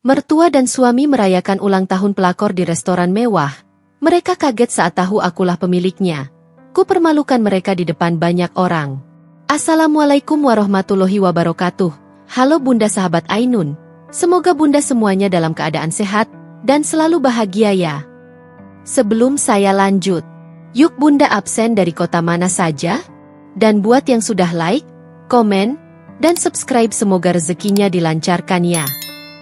Mertua dan suami merayakan ulang tahun pelakor di restoran mewah. Mereka kaget saat tahu akulah pemiliknya. Ku permalukan mereka di depan banyak orang. Assalamualaikum warahmatullahi wabarakatuh. Halo Bunda sahabat Ainun. Semoga Bunda semuanya dalam keadaan sehat dan selalu bahagia ya. Sebelum saya lanjut, yuk Bunda absen dari kota mana saja? Dan buat yang sudah like, komen, dan subscribe semoga rezekinya dilancarkan ya.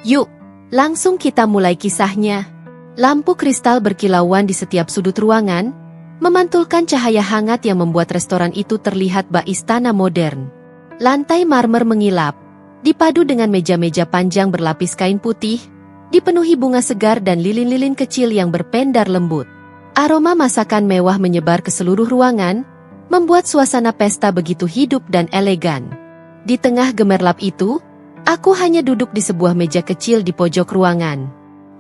Yuk, langsung kita mulai kisahnya. Lampu kristal berkilauan di setiap sudut ruangan, memantulkan cahaya hangat yang membuat restoran itu terlihat bak istana modern. Lantai marmer mengilap, dipadu dengan meja-meja panjang berlapis kain putih, dipenuhi bunga segar dan lilin-lilin kecil yang berpendar lembut. Aroma masakan mewah menyebar ke seluruh ruangan, membuat suasana pesta begitu hidup dan elegan. Di tengah gemerlap itu, aku hanya duduk di sebuah meja kecil di pojok ruangan.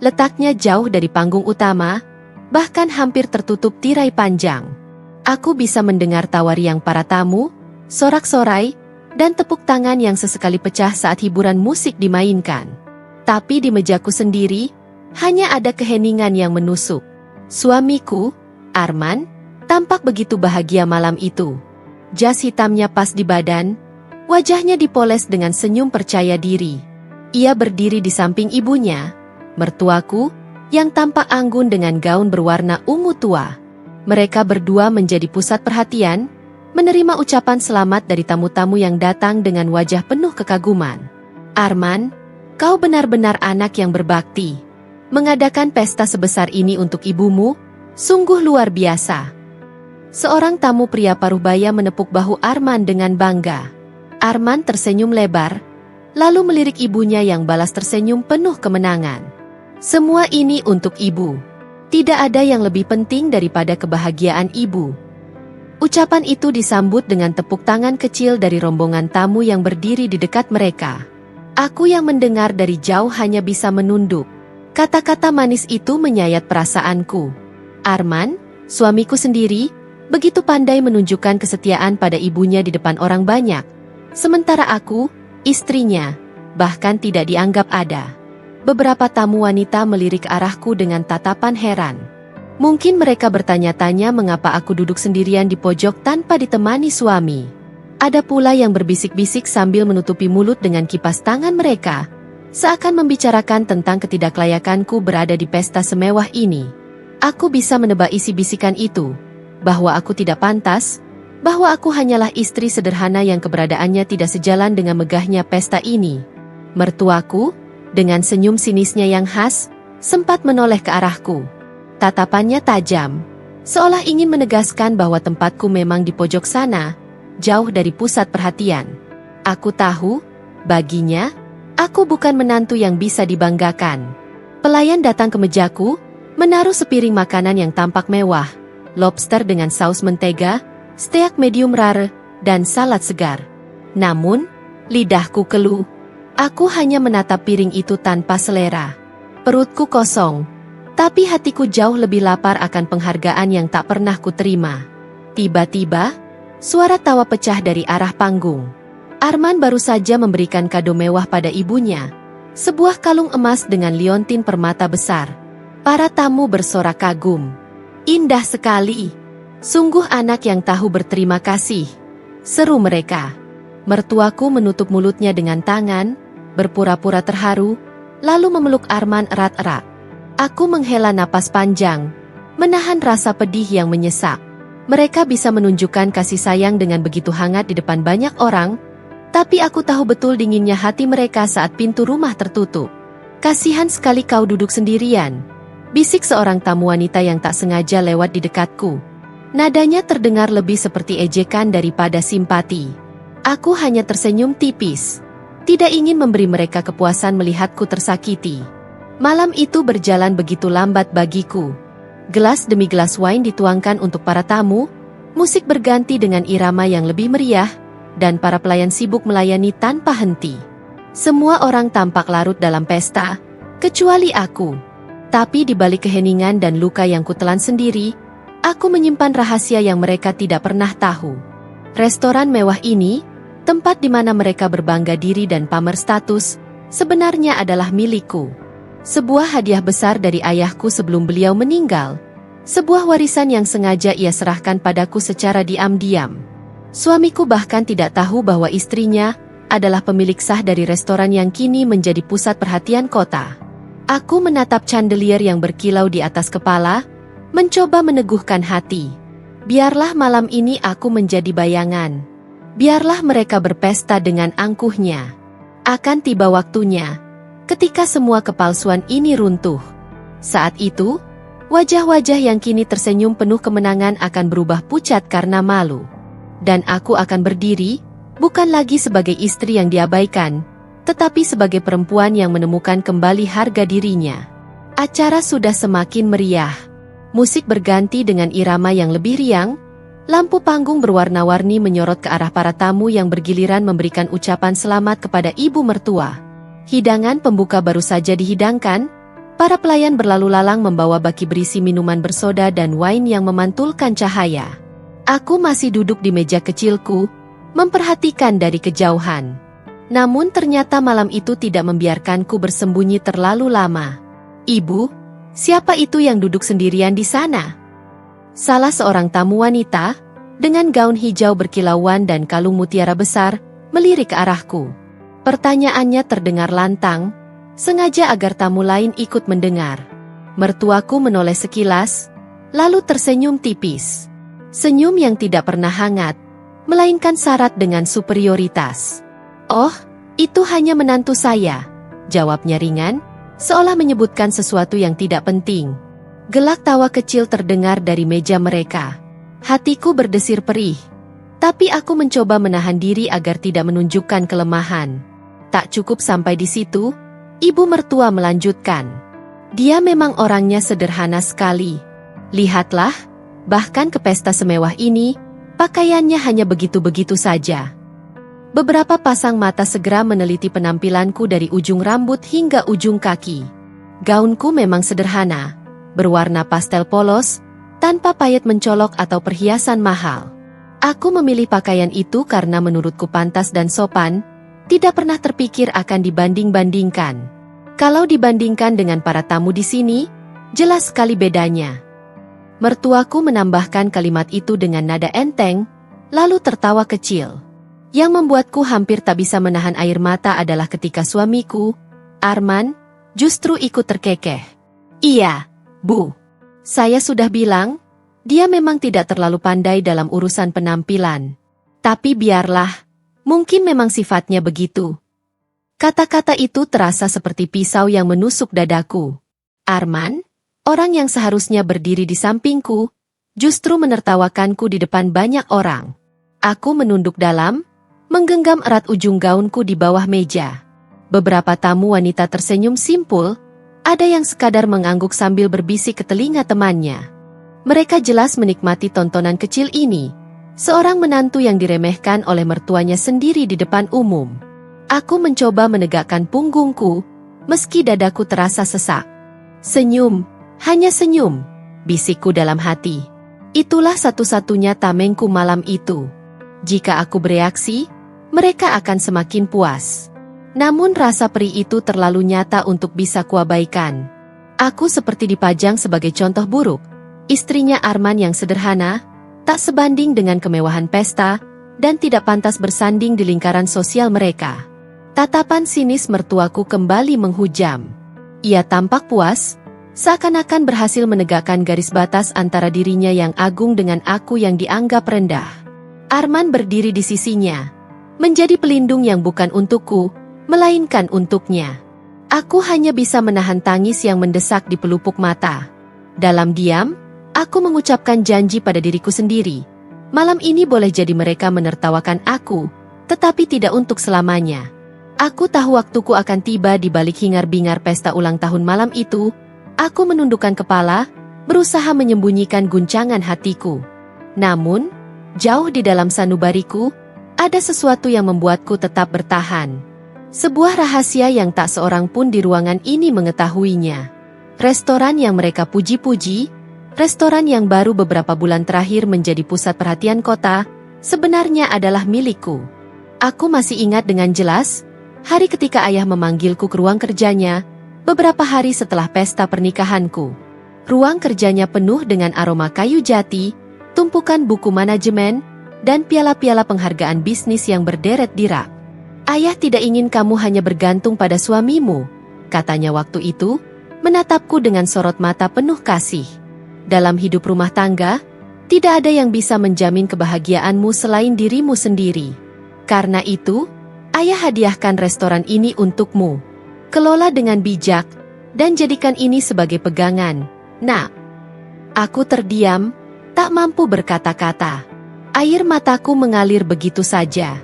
Letaknya jauh dari panggung utama, bahkan hampir tertutup tirai panjang. Aku bisa mendengar tawa riang para tamu, sorak-sorai, dan tepuk tangan yang sesekali pecah saat hiburan musik dimainkan. Tapi di mejaku sendiri, hanya ada keheningan yang menusuk. Suamiku, Arman, tampak begitu bahagia malam itu. Jas hitamnya pas di badan, wajahnya dipoles dengan senyum percaya diri. Ia berdiri di samping ibunya, mertuaku, yang tampak anggun dengan gaun berwarna ungu tua. Mereka berdua menjadi pusat perhatian, menerima ucapan selamat dari tamu-tamu yang datang dengan wajah penuh kekaguman. Arman, kau benar-benar anak yang berbakti. Mengadakan pesta sebesar ini untuk ibumu, sungguh luar biasa. Seorang tamu pria paruh baya menepuk bahu Arman dengan bangga. Arman tersenyum lebar, lalu melirik ibunya yang balas tersenyum penuh kemenangan. Semua ini untuk ibu. Tidak ada yang lebih penting daripada kebahagiaan ibu. Ucapan itu disambut dengan tepuk tangan kecil dari rombongan tamu yang berdiri di dekat mereka. Aku yang mendengar dari jauh hanya bisa menunduk. Kata-kata manis itu menyayat perasaanku. Arman, suamiku sendiri, begitu pandai menunjukkan kesetiaan pada ibunya di depan orang banyak. Sementara aku, istrinya, bahkan tidak dianggap ada. Beberapa tamu wanita melirik arahku dengan tatapan heran. Mungkin mereka bertanya-tanya mengapa aku duduk sendirian di pojok tanpa ditemani suami. Ada pula yang berbisik-bisik sambil menutupi mulut dengan kipas tangan mereka, seakan membicarakan tentang ketidaklayakanku berada di pesta semewah ini. Aku bisa menebak isi bisikan itu, bahwa aku tidak pantas, bahwa aku hanyalah istri sederhana yang keberadaannya tidak sejalan dengan megahnya pesta ini. Mertuaku, dengan senyum sinisnya yang khas, sempat menoleh ke arahku. Tatapannya tajam, seolah ingin menegaskan bahwa tempatku memang di pojok sana, jauh dari pusat perhatian. Aku tahu, baginya, aku bukan menantu yang bisa dibanggakan. Pelayan datang ke mejaku, menaruh sepiring makanan yang tampak mewah, lobster dengan saus mentega, steak medium rare, dan salad segar. Namun, lidahku keluh. Aku hanya menatap piring itu tanpa selera. Perutku kosong, tapi hatiku jauh lebih lapar akan penghargaan yang tak pernah kuterima. Tiba-tiba, suara tawa pecah dari arah panggung. Arman baru saja memberikan kado mewah pada ibunya, sebuah kalung emas dengan liontin permata besar. Para tamu bersorak kagum. Indah sekali. Sungguh anak yang tahu berterima kasih, seru mereka. Mertuaku menutup mulutnya dengan tangan, berpura-pura terharu, lalu memeluk Arman erat-erat. Aku menghela napas panjang, menahan rasa pedih yang menyesak. Mereka bisa menunjukkan kasih sayang dengan begitu hangat di depan banyak orang, tapi aku tahu betul dinginnya hati mereka saat pintu rumah tertutup. Kasihan sekali kau duduk sendirian, bisik seorang tamu wanita yang tak sengaja lewat di dekatku. Nadanya terdengar lebih seperti ejekan daripada simpati. Aku hanya tersenyum tipis. Tidak ingin memberi mereka kepuasan melihatku tersakiti. Malam itu berjalan begitu lambat bagiku. Gelas demi gelas wine dituangkan untuk para tamu, musik berganti dengan irama yang lebih meriah, dan para pelayan sibuk melayani tanpa henti. Semua orang tampak larut dalam pesta, kecuali aku. Tapi di balik keheningan dan luka yang kutelan sendiri, aku menyimpan rahasia yang mereka tidak pernah tahu. Restoran mewah ini, tempat di mana mereka berbangga diri dan pamer status, sebenarnya adalah milikku. Sebuah hadiah besar dari ayahku sebelum beliau meninggal. Sebuah warisan yang sengaja ia serahkan padaku secara diam-diam. Suamiku bahkan tidak tahu bahwa istrinya adalah pemilik sah dari restoran yang kini menjadi pusat perhatian kota. Aku menatap chandelier yang berkilau di atas kepala, mencoba meneguhkan hati. Biarlah malam ini aku menjadi bayangan. Biarlah mereka berpesta dengan angkuhnya. Akan tiba waktunya ketika semua kepalsuan ini runtuh. Saat itu, wajah-wajah yang kini tersenyum penuh kemenangan akan berubah pucat karena malu. Dan aku akan berdiri, bukan lagi sebagai istri yang diabaikan, tetapi sebagai perempuan yang menemukan kembali harga dirinya. Acara sudah semakin meriah. Musik berganti dengan irama yang lebih riang. Lampu panggung berwarna-warni menyorot ke arah para tamu yang bergiliran memberikan ucapan selamat kepada ibu mertua. Hidangan pembuka baru saja dihidangkan. Para pelayan berlalu lalang membawa baki berisi minuman bersoda dan wine yang memantulkan cahaya. Aku masih duduk di meja kecilku, memperhatikan dari kejauhan. Namun ternyata malam itu tidak membiarkanku bersembunyi terlalu lama. "Ibu, siapa itu yang duduk sendirian di sana?" Salah seorang tamu wanita, dengan gaun hijau berkilauan dan kalung mutiara besar, melirik ke arahku. Pertanyaannya terdengar lantang, sengaja agar tamu lain ikut mendengar. Mertuaku menoleh sekilas, lalu tersenyum tipis. Senyum yang tidak pernah hangat, melainkan syarat dengan superioritas. "Oh, itu hanya menantu saya," jawabnya ringan, seolah menyebutkan sesuatu yang tidak penting. Gelak tawa kecil terdengar dari meja mereka. Hatiku berdesir perih. Tapi aku mencoba menahan diri agar tidak menunjukkan kelemahan. Tak cukup sampai di situ, ibu mertua melanjutkan. "Dia memang orangnya sederhana sekali. Lihatlah, bahkan ke pesta semewah ini, pakaiannya hanya begitu-begitu saja." Beberapa pasang mata segera meneliti penampilanku dari ujung rambut hingga ujung kaki. Gaunku memang sederhana, berwarna pastel polos, tanpa payet mencolok atau perhiasan mahal. Aku memilih pakaian itu karena menurutku pantas dan sopan, tidak pernah terpikir akan dibanding-bandingkan. Kalau dibandingkan dengan para tamu di sini, jelas sekali bedanya. Mertuaku menambahkan kalimat itu dengan nada enteng, lalu tertawa kecil. Yang membuatku hampir tak bisa menahan air mata adalah ketika suamiku, Arman, justru ikut terkekeh. "Iya, Bu, saya sudah bilang, dia memang tidak terlalu pandai dalam urusan penampilan. Tapi biarlah, mungkin memang sifatnya begitu." Kata-kata itu terasa seperti pisau yang menusuk dadaku. Arman, orang yang seharusnya berdiri di sampingku, justru menertawakanku di depan banyak orang. Aku menunduk dalam, menggenggam erat ujung gaunku di bawah meja. Beberapa tamu wanita tersenyum simpul, ada yang sekadar mengangguk sambil berbisik ke telinga temannya. Mereka jelas menikmati tontonan kecil ini, seorang menantu yang diremehkan oleh mertuanya sendiri di depan umum. Aku mencoba menegakkan punggungku, meski dadaku terasa sesak. "Senyum, hanya senyum," bisikku dalam hati. Itulah satu-satunya tamengku malam itu. Jika aku bereaksi, mereka akan semakin puas. Namun rasa perih itu terlalu nyata untuk bisa kuabaikan. Aku seperti dipajang sebagai contoh buruk. Istrinya Arman yang sederhana, tak sebanding dengan kemewahan pesta, dan tidak pantas bersanding di lingkaran sosial mereka. Tatapan sinis mertuaku kembali menghujam. Ia tampak puas, seakan-akan berhasil menegakkan garis batas antara dirinya yang agung dengan aku yang dianggap rendah. Arman berdiri di sisinya, menjadi pelindung yang bukan untukku, melainkan untuknya. Aku hanya bisa menahan tangis yang mendesak di pelupuk mata. Dalam diam, aku mengucapkan janji pada diriku sendiri. Malam ini boleh jadi mereka menertawakan aku, tetapi tidak untuk selamanya. Aku tahu waktuku akan tiba di balik hingar-bingar pesta ulang tahun malam itu. Aku menundukkan kepala, berusaha menyembunyikan guncangan hatiku. Namun, jauh di dalam sanubariku, ada sesuatu yang membuatku tetap bertahan. Sebuah rahasia yang tak seorang pun di ruangan ini mengetahuinya. Restoran yang mereka puji-puji, restoran yang baru beberapa bulan terakhir menjadi pusat perhatian kota, sebenarnya adalah milikku. Aku masih ingat dengan jelas, hari ketika ayah memanggilku ke ruang kerjanya, beberapa hari setelah pesta pernikahanku. Ruang kerjanya penuh dengan aroma kayu jati, tumpukan buku manajemen, dan piala-piala penghargaan bisnis yang berderet di rak. "Ayah tidak ingin kamu hanya bergantung pada suamimu," katanya waktu itu, menatapku dengan sorot mata penuh kasih. "Dalam hidup rumah tangga, tidak ada yang bisa menjamin kebahagiaanmu selain dirimu sendiri. Karena itu, ayah hadiahkan restoran ini untukmu. Kelola dengan bijak, dan jadikan ini sebagai pegangan, nak." Aku terdiam, tak mampu berkata-kata. Air mataku mengalir begitu saja.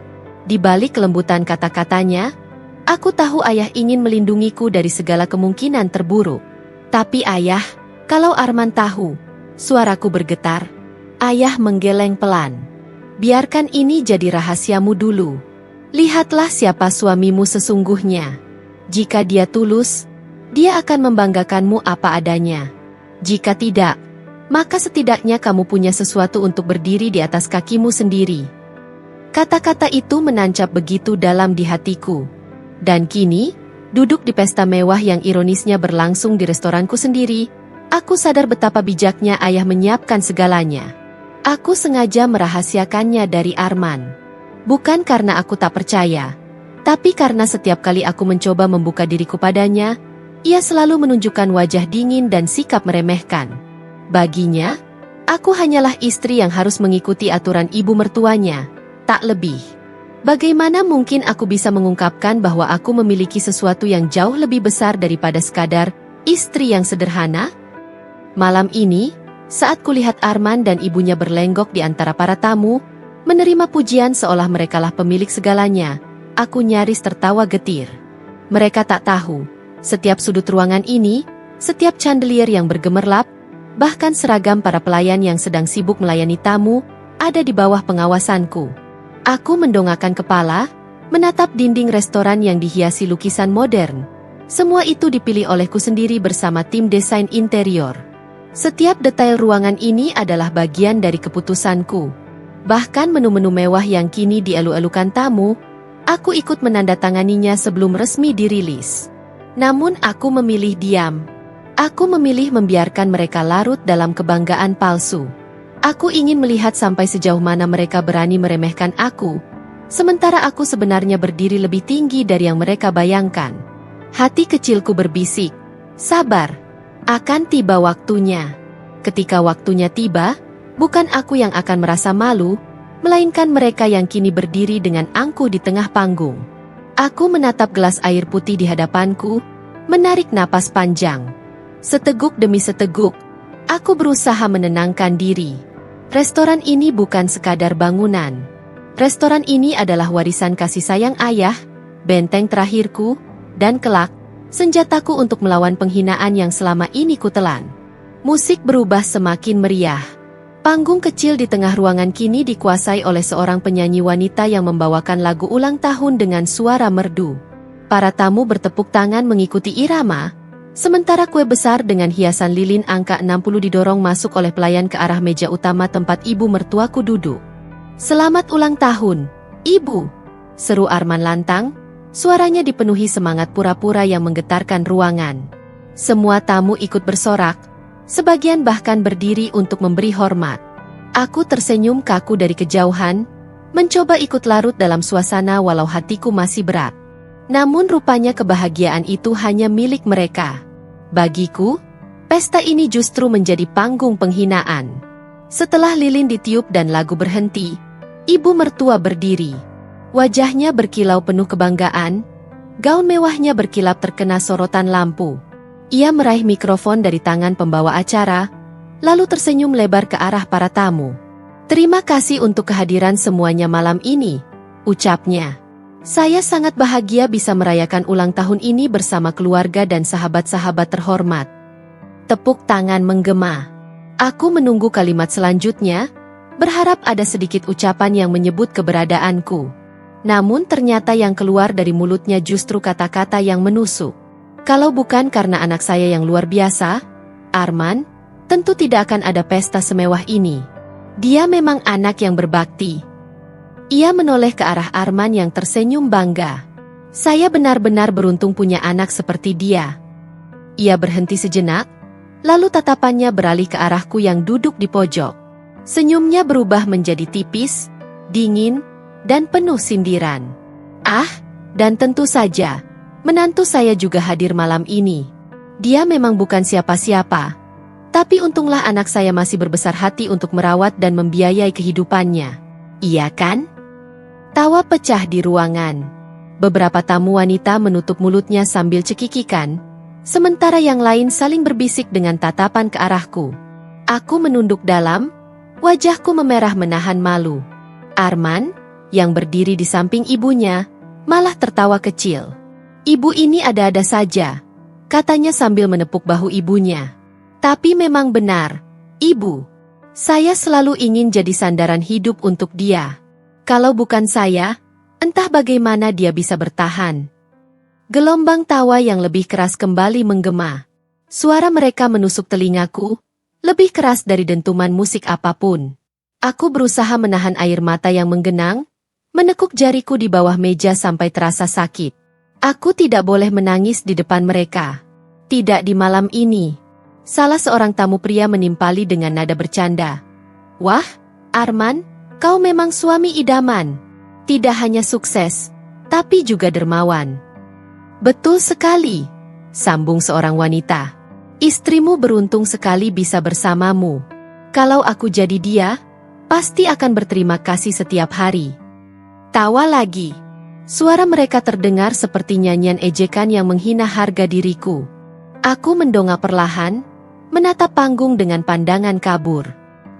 Di balik kelembutan kata-katanya, aku tahu ayah ingin melindungiku dari segala kemungkinan terburuk. "Tapi ayah, kalau Arman tahu," suaraku bergetar. Ayah menggeleng pelan. "Biarkan ini jadi rahasiamu dulu. Lihatlah siapa suamimu sesungguhnya. Jika dia tulus, dia akan membanggakanmu apa adanya. Jika tidak, maka setidaknya kamu punya sesuatu untuk berdiri di atas kakimu sendiri." Kata-kata itu menancap begitu dalam di hatiku. Dan kini, duduk di pesta mewah yang ironisnya berlangsung di restoranku sendiri, aku sadar betapa bijaknya ayah menyiapkan segalanya. Aku sengaja merahasiakannya dari Arman. Bukan karena aku tak percaya, tapi karena setiap kali aku mencoba membuka diriku padanya, ia selalu menunjukkan wajah dingin dan sikap meremehkan. Baginya, aku hanyalah istri yang harus mengikuti aturan ibu mertuanya, tak lebih. Bagaimana mungkin aku bisa mengungkapkan bahwa aku memiliki sesuatu yang jauh lebih besar daripada sekadar istri yang sederhana? Malam ini, saat kulihat Arman dan ibunya berlenggok di antara para tamu, menerima pujian seolah merekalah pemilik segalanya, aku nyaris tertawa getir. Mereka tak tahu, setiap sudut ruangan ini, setiap chandelier yang bergemerlap, bahkan seragam para pelayan yang sedang sibuk melayani tamu, ada di bawah pengawasanku. Aku mendongakkan kepala, menatap dinding restoran yang dihiasi lukisan modern. Semua itu dipilih olehku sendiri bersama tim desain interior. Setiap detail ruangan ini adalah bagian dari keputusanku. Bahkan menu-menu mewah yang kini dielu-elukan tamu, aku ikut menandatanganinya sebelum resmi dirilis. Namun aku memilih diam. Aku memilih membiarkan mereka larut dalam kebanggaan palsu. Aku ingin melihat sampai sejauh mana mereka berani meremehkan aku, sementara aku sebenarnya berdiri lebih tinggi dari yang mereka bayangkan. Hati kecilku berbisik, "Sabar, akan tiba waktunya." Ketika waktunya tiba, bukan aku yang akan merasa malu, melainkan mereka yang kini berdiri dengan angkuh di tengah panggung. Aku menatap gelas air putih di hadapanku, menarik napas panjang. Seteguk demi seteguk, aku berusaha menenangkan diri. Restoran ini bukan sekadar bangunan. Restoran ini adalah warisan kasih sayang ayah, benteng terakhirku, dan kelak, senjataku untuk melawan penghinaan yang selama ini kutelan. Musik berubah semakin meriah. Panggung kecil di tengah ruangan kini dikuasai oleh seorang penyanyi wanita yang membawakan lagu ulang tahun dengan suara merdu. Para tamu bertepuk tangan mengikuti irama, sementara kue besar dengan hiasan lilin angka 60 didorong masuk oleh pelayan ke arah meja utama tempat ibu mertuaku duduk. "Selamat ulang tahun, Ibu!" seru Arman lantang, suaranya dipenuhi semangat pura-pura yang menggetarkan ruangan. Semua tamu ikut bersorak, sebagian bahkan berdiri untuk memberi hormat. Aku tersenyum kaku dari kejauhan, mencoba ikut larut dalam suasana walau hatiku masih berat. Namun rupanya kebahagiaan itu hanya milik mereka. Bagiku, pesta ini justru menjadi panggung penghinaan. Setelah lilin ditiup dan lagu berhenti, ibu mertua berdiri. Wajahnya berkilau penuh kebanggaan, gaun mewahnya berkilap terkena sorotan lampu. Ia meraih mikrofon dari tangan pembawa acara, lalu tersenyum lebar ke arah para tamu. "Terima kasih untuk kehadiran semuanya malam ini," ucapnya. "Saya sangat bahagia bisa merayakan ulang tahun ini bersama keluarga dan sahabat-sahabat terhormat." Tepuk tangan menggema. Aku menunggu kalimat selanjutnya, berharap ada sedikit ucapan yang menyebut keberadaanku. Namun ternyata yang keluar dari mulutnya justru kata-kata yang menusuk. "Kalau bukan karena anak saya yang luar biasa, Arman, tentu tidak akan ada pesta semewah ini. Dia memang anak yang berbakti." Ia menoleh ke arah Arman yang tersenyum bangga. "Saya benar-benar beruntung punya anak seperti dia." Ia berhenti sejenak, lalu tatapannya beralih ke arahku yang duduk di pojok. Senyumnya berubah menjadi tipis, dingin, dan penuh sindiran. Ah, dan tentu saja, menantu saya juga hadir malam ini. Dia memang bukan siapa-siapa. Tapi untunglah anak saya masih berbesar hati untuk merawat dan membiayai kehidupannya. Iya kan? Tawa pecah di ruangan. Beberapa tamu wanita menutup mulutnya sambil cekikikan, sementara yang lain saling berbisik dengan tatapan ke arahku. Aku menunduk dalam, wajahku memerah menahan malu. Arman, yang berdiri di samping ibunya, malah tertawa kecil. Ibu ini ada-ada saja, katanya sambil menepuk bahu ibunya. Tapi memang benar, Ibu. Saya selalu ingin jadi sandaran hidup untuk dia. Kalau bukan saya, entah bagaimana dia bisa bertahan. Gelombang tawa yang lebih keras kembali menggema. Suara mereka menusuk telingaku, lebih keras dari dentuman musik apapun. Aku berusaha menahan air mata yang menggenang, menekuk jariku di bawah meja sampai terasa sakit. Aku tidak boleh menangis di depan mereka. Tidak di malam ini. Salah seorang tamu pria menimpali dengan nada bercanda. Wah, Arman, kau memang suami idaman. Tidak hanya sukses, tapi juga dermawan. Betul sekali, sambung seorang wanita. Istrimu beruntung sekali bisa bersamamu. Kalau aku jadi dia, pasti akan berterima kasih setiap hari. Tawa lagi. Suara mereka terdengar seperti nyanyian ejekan yang menghina harga diriku. Aku mendongak perlahan, menatap panggung dengan pandangan kabur.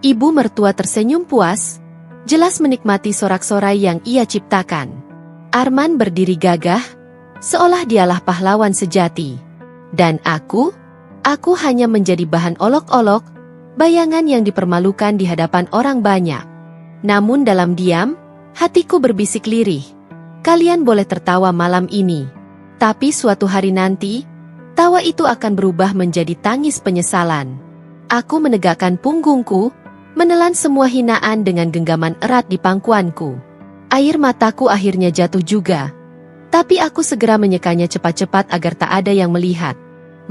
Ibu mertua tersenyum puas, jelas menikmati sorak-sorai yang ia ciptakan. Arman berdiri gagah, seolah dialah pahlawan sejati. Dan aku hanya menjadi bahan olok-olok, bayangan yang dipermalukan di hadapan orang banyak. Namun dalam diam, hatiku berbisik lirih. Kalian boleh tertawa malam ini. Tapi suatu hari nanti, tawa itu akan berubah menjadi tangis penyesalan. Aku menegakkan punggungku, menelan semua hinaan dengan genggaman erat di pangkuanku. Air mataku akhirnya jatuh juga. Tapi aku segera menyekanya cepat-cepat agar tak ada yang melihat.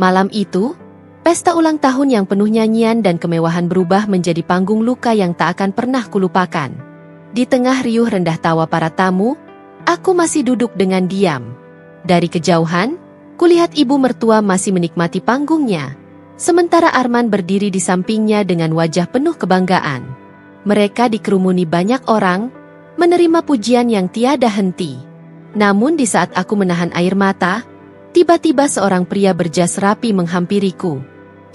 Malam itu, pesta ulang tahun yang penuh nyanyian dan kemewahan berubah menjadi panggung luka yang tak akan pernah kulupakan. Di tengah riuh rendah tawa para tamu, aku masih duduk dengan diam. Dari kejauhan, kulihat ibu mertua masih menikmati panggungnya, sementara Arman berdiri di sampingnya dengan wajah penuh kebanggaan. Mereka dikerumuni banyak orang, menerima pujian yang tiada henti. Namun di saat aku menahan air mata, tiba-tiba seorang pria berjas rapi menghampiriku.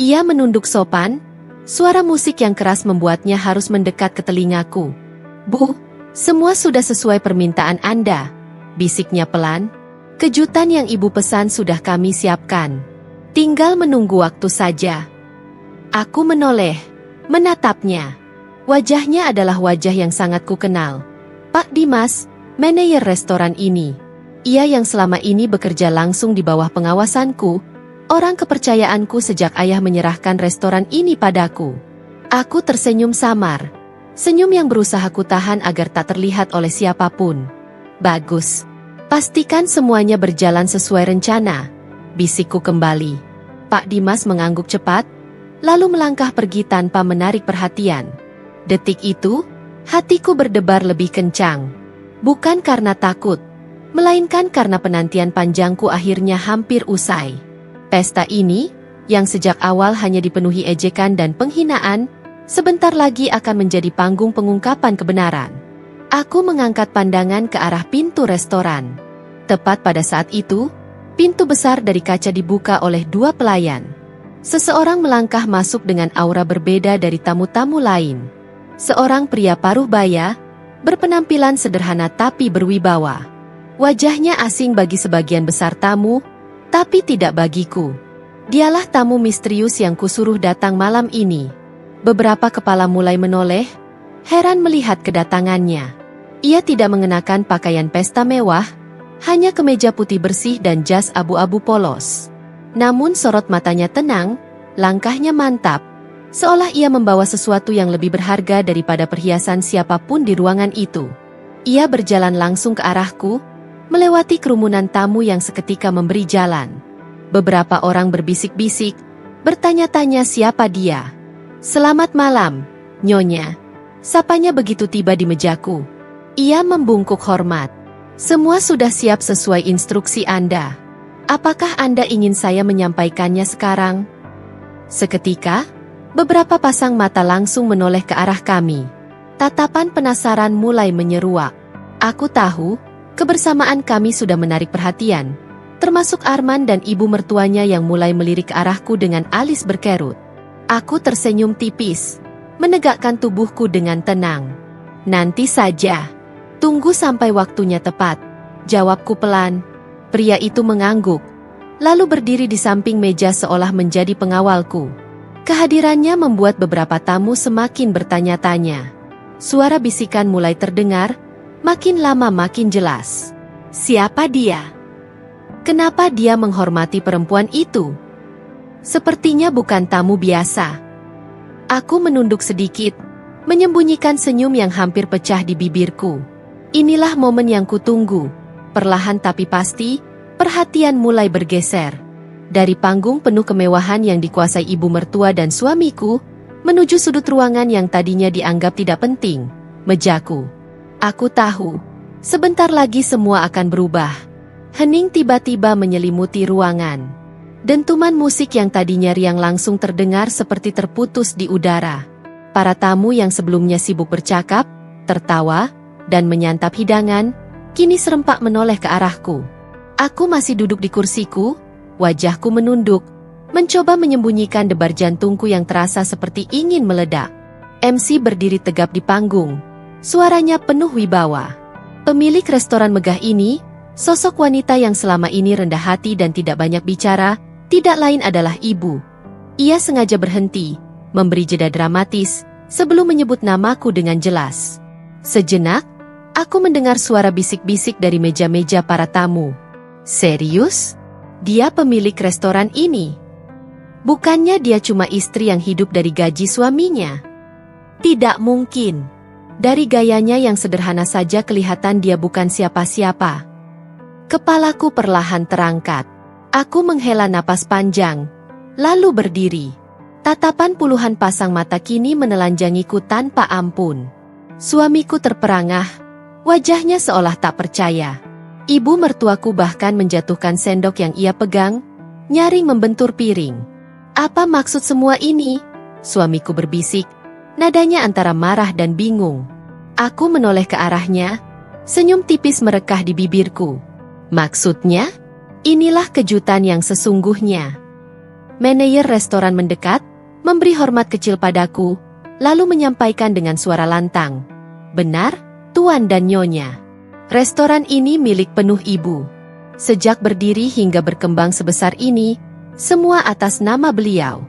Ia menunduk sopan, suara musik yang keras membuatnya harus mendekat ke telingaku. Bu, semua sudah sesuai permintaan Anda, bisiknya pelan. Kejutan yang ibu pesan sudah kami siapkan. Tinggal menunggu waktu saja. Aku menoleh, menatapnya. Wajahnya adalah wajah yang sangat kukenal. Pak Dimas, manajer restoran ini. Ia yang selama ini bekerja langsung di bawah pengawasanku, orang kepercayaanku sejak ayah menyerahkan restoran ini padaku. Aku tersenyum samar. Senyum yang berusaha kutahan agar tak terlihat oleh siapapun. Bagus. Pastikan semuanya berjalan sesuai rencana, bisikku kembali. Pak Dimas mengangguk cepat, lalu melangkah pergi tanpa menarik perhatian. Detik itu, hatiku berdebar lebih kencang. Bukan karena takut, melainkan karena penantian panjangku akhirnya hampir usai. Pesta ini, yang sejak awal hanya dipenuhi ejekan dan penghinaan, sebentar lagi akan menjadi panggung pengungkapan kebenaran. Aku mengangkat pandangan ke arah pintu restoran. Tepat pada saat itu, pintu besar dari kaca dibuka oleh dua pelayan. Seseorang melangkah masuk dengan aura berbeda dari tamu-tamu lain. Seorang pria paruh baya, berpenampilan sederhana tapi berwibawa. Wajahnya asing bagi sebagian besar tamu, tapi tidak bagiku. Dialah tamu misterius yang kusuruh datang malam ini. Beberapa kepala mulai menoleh, heran melihat kedatangannya. Ia tidak mengenakan pakaian pesta mewah, hanya kemeja putih bersih dan jas abu-abu polos. Namun sorot matanya tenang, langkahnya mantap, seolah ia membawa sesuatu yang lebih berharga daripada perhiasan siapapun di ruangan itu. Ia berjalan langsung ke arahku, melewati kerumunan tamu yang seketika memberi jalan. Beberapa orang berbisik-bisik, bertanya-tanya siapa dia. "Selamat malam, Nyonya." Sapanya begitu tiba di mejaku. Ia membungkuk hormat. "Semua sudah siap sesuai instruksi Anda. Apakah Anda ingin saya menyampaikannya sekarang?" Seketika, beberapa pasang mata langsung menoleh ke arah kami. Tatapan penasaran mulai menyeruak. Aku tahu, kebersamaan kami sudah menarik perhatian, termasuk Arman dan ibu mertuanya yang mulai melirik ke arahku dengan alis berkerut. Aku tersenyum tipis, menegakkan tubuhku dengan tenang. "Nanti saja. Tunggu sampai waktunya tepat," jawabku pelan. Pria itu mengangguk, lalu berdiri di samping meja seolah menjadi pengawalku. Kehadirannya membuat beberapa tamu semakin bertanya-tanya. Suara bisikan mulai terdengar, makin lama makin jelas. Siapa dia? Kenapa dia menghormati perempuan itu? Sepertinya bukan tamu biasa. Aku menunduk sedikit, menyembunyikan senyum yang hampir pecah di bibirku. Inilah momen yang kutunggu. Perlahan tapi pasti, perhatian mulai bergeser. Dari panggung penuh kemewahan yang dikuasai ibu mertua dan suamiku, menuju sudut ruangan yang tadinya dianggap tidak penting, mejaku. Aku tahu, sebentar lagi semua akan berubah. Hening tiba-tiba menyelimuti ruangan. Dentuman musik yang tadinya riang langsung terdengar seperti terputus di udara. Para tamu yang sebelumnya sibuk bercakap, tertawa, dan menyantap hidangan, kini serempak menoleh ke arahku. Aku masih duduk di kursiku, wajahku menunduk, mencoba menyembunyikan debar jantungku yang terasa seperti ingin meledak. MC berdiri tegap di panggung, suaranya penuh wibawa. Pemilik restoran megah ini, sosok wanita yang selama ini rendah hati dan tidak banyak bicara, tidak lain adalah ibu. Ia sengaja berhenti, memberi jeda dramatis, sebelum menyebut namaku dengan jelas. Sejenak, aku mendengar suara bisik-bisik dari meja-meja para tamu. "Serius? Dia pemilik restoran ini? Bukannya dia cuma istri yang hidup dari gaji suaminya?" Tidak mungkin. Dari gayanya yang sederhana saja kelihatan dia bukan siapa-siapa. Kepalaku perlahan terangkat. Aku menghela napas panjang, lalu berdiri. Tatapan puluhan pasang mata kini menelanjangiku tanpa ampun. Suamiku terperangah, wajahnya seolah tak percaya. Ibu mertuaku bahkan menjatuhkan sendok yang ia pegang, nyaring membentur piring. "Apa maksud semua ini?" Suamiku berbisik, nadanya antara marah dan bingung. Aku menoleh ke arahnya, senyum tipis merekah di bibirku. "Maksudnya? Inilah kejutan yang sesungguhnya." Manajer restoran mendekat, memberi hormat kecil padaku, lalu menyampaikan dengan suara lantang, "Benar, Tuan dan Nyonya. Restoran ini milik penuh Ibu. Sejak berdiri hingga berkembang sebesar ini, semua atas nama beliau.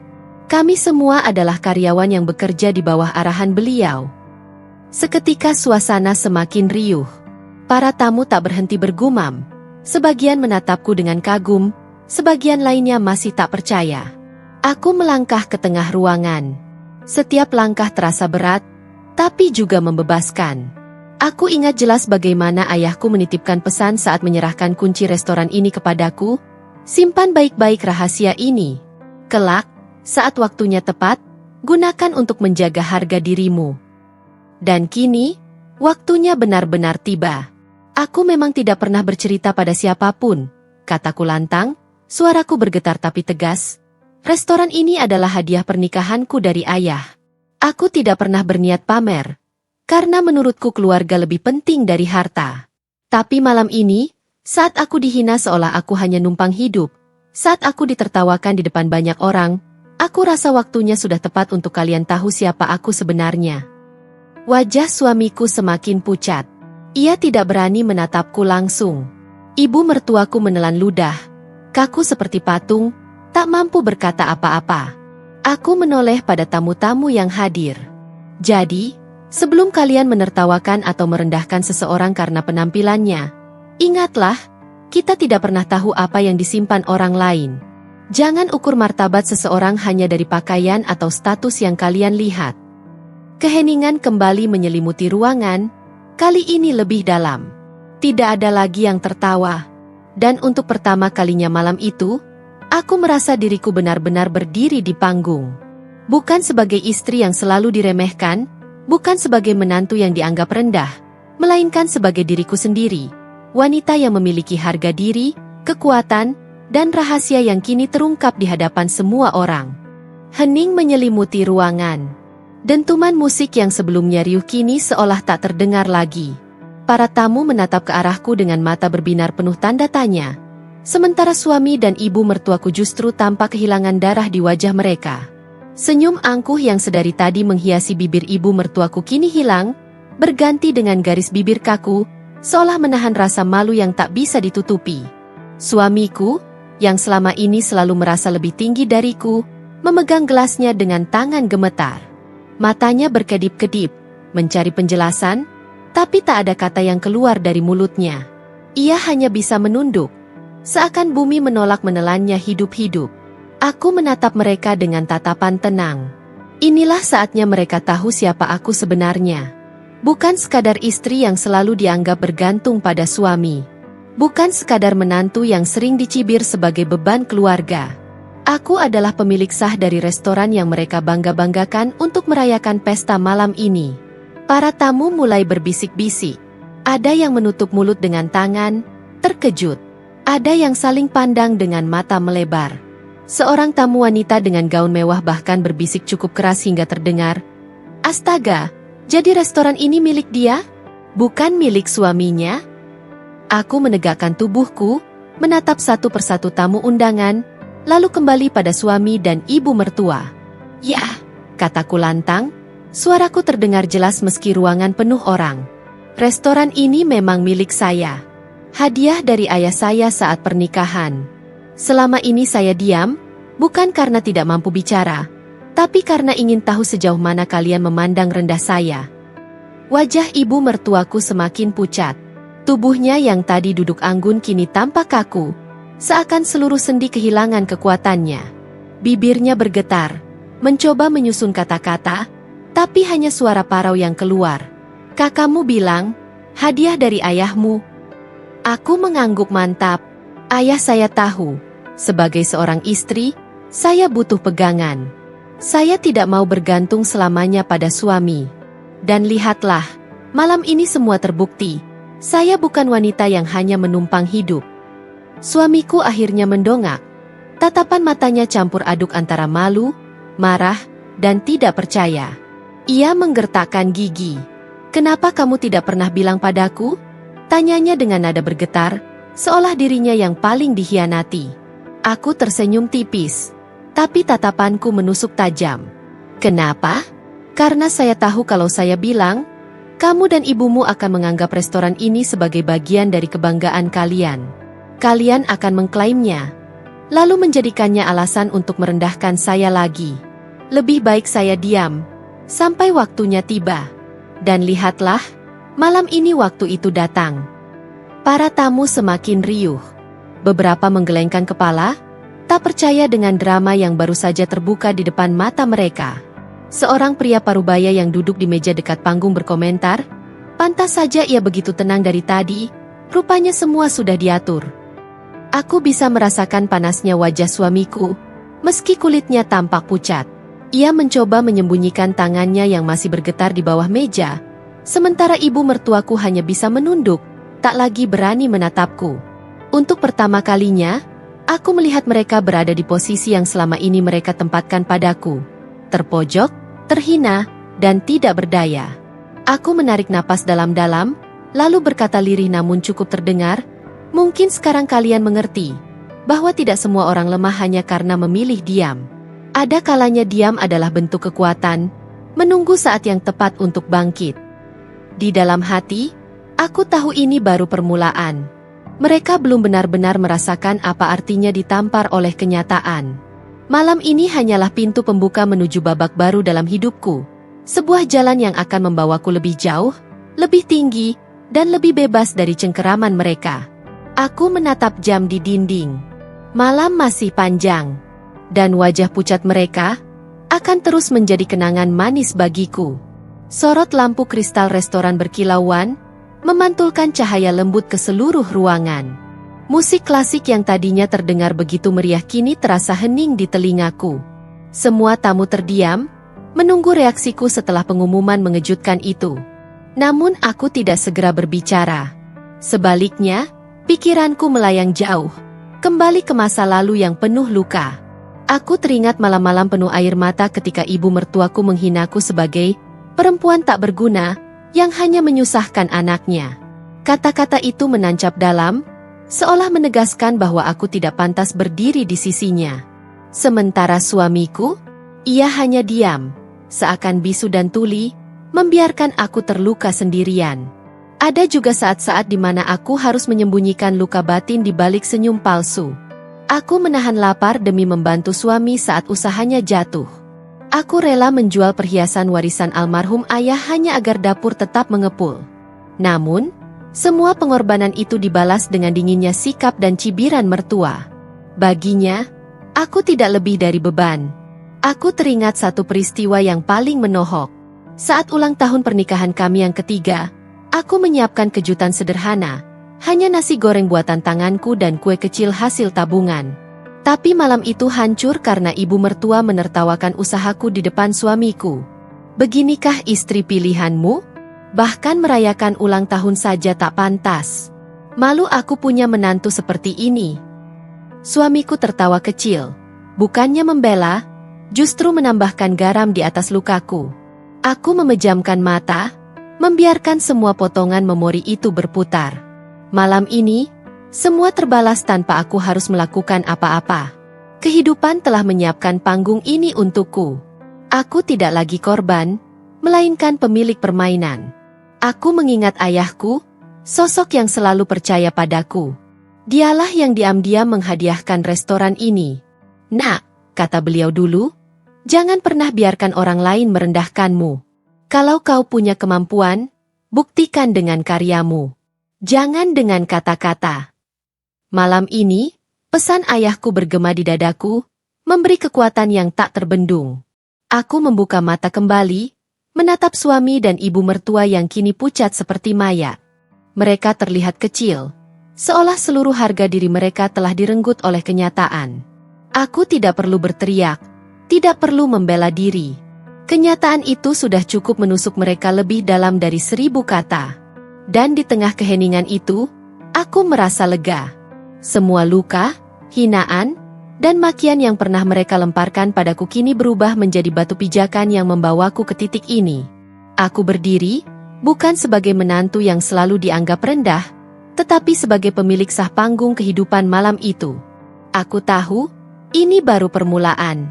Kami semua adalah karyawan yang bekerja di bawah arahan beliau." Seketika suasana semakin riuh. Para tamu tak berhenti bergumam. Sebagian menatapku dengan kagum, sebagian lainnya masih tak percaya. Aku melangkah ke tengah ruangan. Setiap langkah terasa berat, tapi juga membebaskan. Aku ingat jelas bagaimana ayahku menitipkan pesan saat menyerahkan kunci restoran ini kepadaku. "Simpan baik-baik rahasia ini. Kelak, saat waktunya tepat, gunakan untuk menjaga harga dirimu." Dan kini, waktunya benar-benar tiba. "Aku memang tidak pernah bercerita pada siapapun," kataku lantang, suaraku bergetar tapi tegas. "Restoran ini adalah hadiah pernikahanku dari ayah. Aku tidak pernah berniat pamer, karena menurutku keluarga lebih penting dari harta. Tapi malam ini, saat aku dihina seolah aku hanya numpang hidup, saat aku ditertawakan di depan banyak orang, aku rasa waktunya sudah tepat untuk kalian tahu siapa aku sebenarnya." Wajah suamiku semakin pucat. Ia tidak berani menatapku langsung. Ibu mertuaku menelan ludah, kaku seperti patung, tak mampu berkata apa-apa. Aku menoleh pada tamu-tamu yang hadir. "Jadi, sebelum kalian menertawakan atau merendahkan seseorang karena penampilannya, ingatlah, kita tidak pernah tahu apa yang disimpan orang lain. Jangan ukur martabat seseorang hanya dari pakaian atau status yang kalian lihat." Keheningan kembali menyelimuti ruangan, kali ini lebih dalam. Tidak ada lagi yang tertawa. Dan untuk pertama kalinya malam itu, Aku merasa diriku benar-benar berdiri di panggung. Bukan sebagai istri yang selalu diremehkan, bukan sebagai menantu yang dianggap rendah, melainkan sebagai diriku sendiri, wanita yang memiliki harga diri, kekuatan, dan rahasia yang kini terungkap di hadapan semua orang. Hening menyelimuti ruangan. Dentuman musik yang sebelumnya riuh kini seolah tak terdengar lagi. Para tamu menatap ke arahku dengan mata berbinar penuh tanda tanya. Sementara suami dan ibu mertuaku justru tampak kehilangan darah di wajah mereka. Senyum angkuh yang sedari tadi menghiasi bibir ibu mertuaku kini hilang, berganti dengan garis bibir kaku, seolah menahan rasa malu yang tak bisa ditutupi. Suamiku, yang selama ini selalu merasa lebih tinggi dariku, memegang gelasnya dengan tangan gemetar. Matanya berkedip-kedip, mencari penjelasan, tapi tak ada kata yang keluar dari mulutnya. Ia hanya bisa menunduk. Seakan bumi menolak menelannya hidup-hidup. Aku menatap mereka dengan tatapan tenang. Inilah saatnya mereka tahu siapa aku sebenarnya. Bukan sekadar istri yang selalu dianggap bergantung pada suami. Bukan sekadar menantu yang sering dicibir sebagai beban keluarga. Aku adalah pemilik sah dari restoran yang mereka bangga-banggakan untuk merayakan pesta malam ini. Para tamu mulai berbisik-bisik. Ada yang menutup mulut dengan tangan, terkejut. Ada yang saling pandang dengan mata melebar. Seorang tamu wanita dengan gaun mewah bahkan berbisik cukup keras hingga terdengar. Astaga, jadi restoran ini milik dia? Bukan milik suaminya? Aku menegakkan tubuhku, menatap satu persatu tamu undangan, lalu kembali pada suami dan ibu mertua. Ya, kataku lantang, suaraku terdengar jelas meski ruangan penuh orang. Restoran ini memang milik saya. Hadiah dari ayah saya saat pernikahan. Selama ini saya diam, bukan karena tidak mampu bicara, tapi karena ingin tahu sejauh mana kalian memandang rendah saya. Wajah ibu mertuaku semakin pucat. Tubuhnya yang tadi duduk anggun kini tampak kaku, seakan seluruh sendi kehilangan kekuatannya. Bibirnya bergetar, mencoba menyusun kata-kata, tapi hanya suara parau yang keluar. Kakakmu bilang, hadiah dari ayahmu. Aku mengangguk mantap. Ayah saya tahu, sebagai seorang istri, saya butuh pegangan. Saya tidak mau bergantung selamanya pada suami. Dan lihatlah, malam ini semua terbukti. Saya bukan wanita yang hanya menumpang hidup. Suamiku akhirnya mendongak. Tatapan matanya campur aduk antara malu, marah, dan tidak percaya. Ia menggertakkan gigi. Kenapa kamu tidak pernah bilang padaku? Tanyanya dengan nada bergetar, seolah dirinya yang paling dikhianati. Aku tersenyum tipis, tapi tatapanku menusuk tajam. Kenapa? Karena saya tahu kalau saya bilang, kamu dan ibumu akan menganggap restoran ini sebagai bagian dari kebanggaan kalian. Kalian akan mengklaimnya, lalu menjadikannya alasan untuk merendahkan saya lagi. Lebih baik saya diam, sampai waktunya tiba. Dan lihatlah, malam ini waktu itu datang. Para tamu semakin riuh. Beberapa menggelengkan kepala, tak percaya dengan drama yang baru saja terbuka di depan mata mereka. Seorang pria parubaya yang duduk di meja dekat panggung berkomentar, pantas saja ia begitu tenang dari tadi, rupanya semua sudah diatur. Aku bisa merasakan panasnya wajah suamiku, meski kulitnya tampak pucat. Ia mencoba menyembunyikan tangannya yang masih bergetar di bawah meja, sementara ibu mertuaku hanya bisa menunduk, tak lagi berani menatapku. Untuk pertama kalinya, aku melihat mereka berada di posisi yang selama ini mereka tempatkan padaku. Terpojok, terhina, dan tidak berdaya. Aku menarik napas dalam-dalam, lalu berkata lirih namun cukup terdengar, mungkin sekarang kalian mengerti, bahwa tidak semua orang lemah hanya karena memilih diam. Ada kalanya diam adalah bentuk kekuatan, menunggu saat yang tepat untuk bangkit. Di dalam hati, aku tahu ini baru permulaan. Mereka belum benar-benar merasakan apa artinya ditampar oleh kenyataan. Malam ini hanyalah pintu pembuka menuju babak baru dalam hidupku. Sebuah jalan yang akan membawaku lebih jauh, lebih tinggi, dan lebih bebas dari cengkeraman mereka. Aku menatap jam di dinding. Malam masih panjang, dan wajah pucat mereka akan terus menjadi kenangan manis bagiku. Sorot lampu kristal restoran berkilauan, memantulkan cahaya lembut ke seluruh ruangan. Musik klasik yang tadinya terdengar begitu meriah kini terasa hening di telingaku. Semua tamu terdiam, menunggu reaksiku setelah pengumuman mengejutkan itu. Namun aku tidak segera berbicara. Sebaliknya, pikiranku melayang jauh, kembali ke masa lalu yang penuh luka. Aku teringat malam-malam penuh air mata ketika ibu mertuaku menghinaku sebagai perempuan tak berguna yang hanya menyusahkan anaknya. Kata-kata itu menancap dalam, seolah menegaskan bahwa aku tidak pantas berdiri di sisinya. Sementara suamiku, ia hanya diam, seakan bisu dan tuli, membiarkan aku terluka sendirian. Ada juga saat-saat di mana aku harus menyembunyikan luka batin di balik senyum palsu. Aku menahan lapar demi membantu suami saat usahanya jatuh. Aku rela menjual perhiasan warisan almarhum ayah hanya agar dapur tetap mengepul. Namun, semua pengorbanan itu dibalas dengan dinginnya sikap dan cibiran mertua. Baginya, aku tidak lebih dari beban. Aku teringat satu peristiwa yang paling menohok. Saat ulang tahun pernikahan kami yang ketiga, aku menyiapkan kejutan sederhana, hanya nasi goreng buatan tanganku dan kue kecil hasil tabungan. Tapi malam itu hancur karena ibu mertua menertawakan usahaku di depan suamiku. Beginikah istri pilihanmu? Bahkan merayakan ulang tahun saja tak pantas. Malu aku punya menantu seperti ini. Suamiku tertawa kecil. Bukannya membela, justru menambahkan garam di atas lukaku. Aku memejamkan mata, membiarkan semua potongan memori itu berputar. Malam ini, semua terbalas tanpa aku harus melakukan apa-apa. Kehidupan telah menyiapkan panggung ini untukku. Aku tidak lagi korban, melainkan pemilik permainan. Aku mengingat ayahku, sosok yang selalu percaya padaku. Dialah yang diam-diam menghadiahkan restoran ini. "Nak," kata beliau dulu, "jangan pernah biarkan orang lain merendahkanmu. Kalau kau punya kemampuan, buktikan dengan karyamu. Jangan dengan kata-kata." Malam ini, pesan ayahku bergema di dadaku, memberi kekuatan yang tak terbendung. Aku membuka mata kembali, menatap suami dan ibu mertua yang kini pucat seperti mayat. Mereka terlihat kecil, seolah seluruh harga diri mereka telah direnggut oleh kenyataan. Aku tidak perlu berteriak, tidak perlu membela diri. Kenyataan itu sudah cukup menusuk mereka lebih dalam dari 1000 kata. Dan di tengah keheningan itu, aku merasa lega. Semua luka, hinaan, dan makian yang pernah mereka lemparkan padaku kini berubah menjadi batu pijakan yang membawaku ke titik ini. Aku berdiri, bukan sebagai menantu yang selalu dianggap rendah, tetapi sebagai pemilik sah panggung kehidupan malam itu. Aku tahu, ini baru permulaan.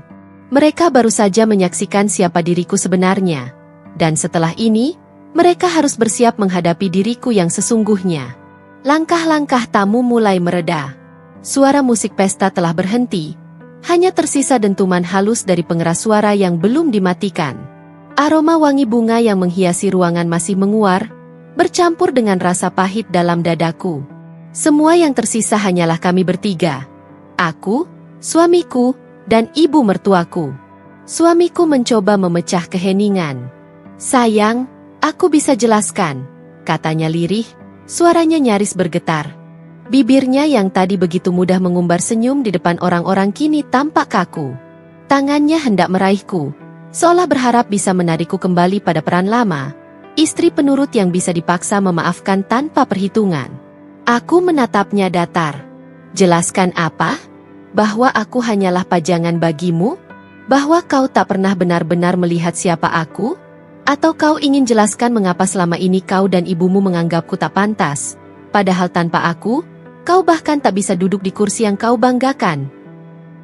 Mereka baru saja menyaksikan siapa diriku sebenarnya. Dan setelah ini, mereka harus bersiap menghadapi diriku yang sesungguhnya. Langkah-langkah tamu mulai mereda. Suara musik pesta telah berhenti, hanya tersisa dentuman halus dari pengeras suara yang belum dimatikan. Aroma wangi bunga yang menghiasi ruangan masih menguar, bercampur dengan rasa pahit dalam dadaku. Semua yang tersisa hanyalah kami bertiga. Aku, suamiku, dan ibu mertuaku. Suamiku mencoba memecah keheningan. "Sayang, aku bisa jelaskan," katanya lirih, suaranya nyaris bergetar. Bibirnya yang tadi begitu mudah mengumbar senyum di depan orang-orang kini tampak kaku. Tangannya hendak meraihku, seolah berharap bisa menarikku kembali pada peran lama, istri penurut yang bisa dipaksa memaafkan tanpa perhitungan. Aku menatapnya datar. "Jelaskan apa? Bahwa aku hanyalah pajangan bagimu? Bahwa kau tak pernah benar-benar melihat siapa aku? Atau kau ingin jelaskan mengapa selama ini kau dan ibumu menganggapku tak pantas, padahal tanpa aku, kau bahkan tak bisa duduk di kursi yang kau banggakan?"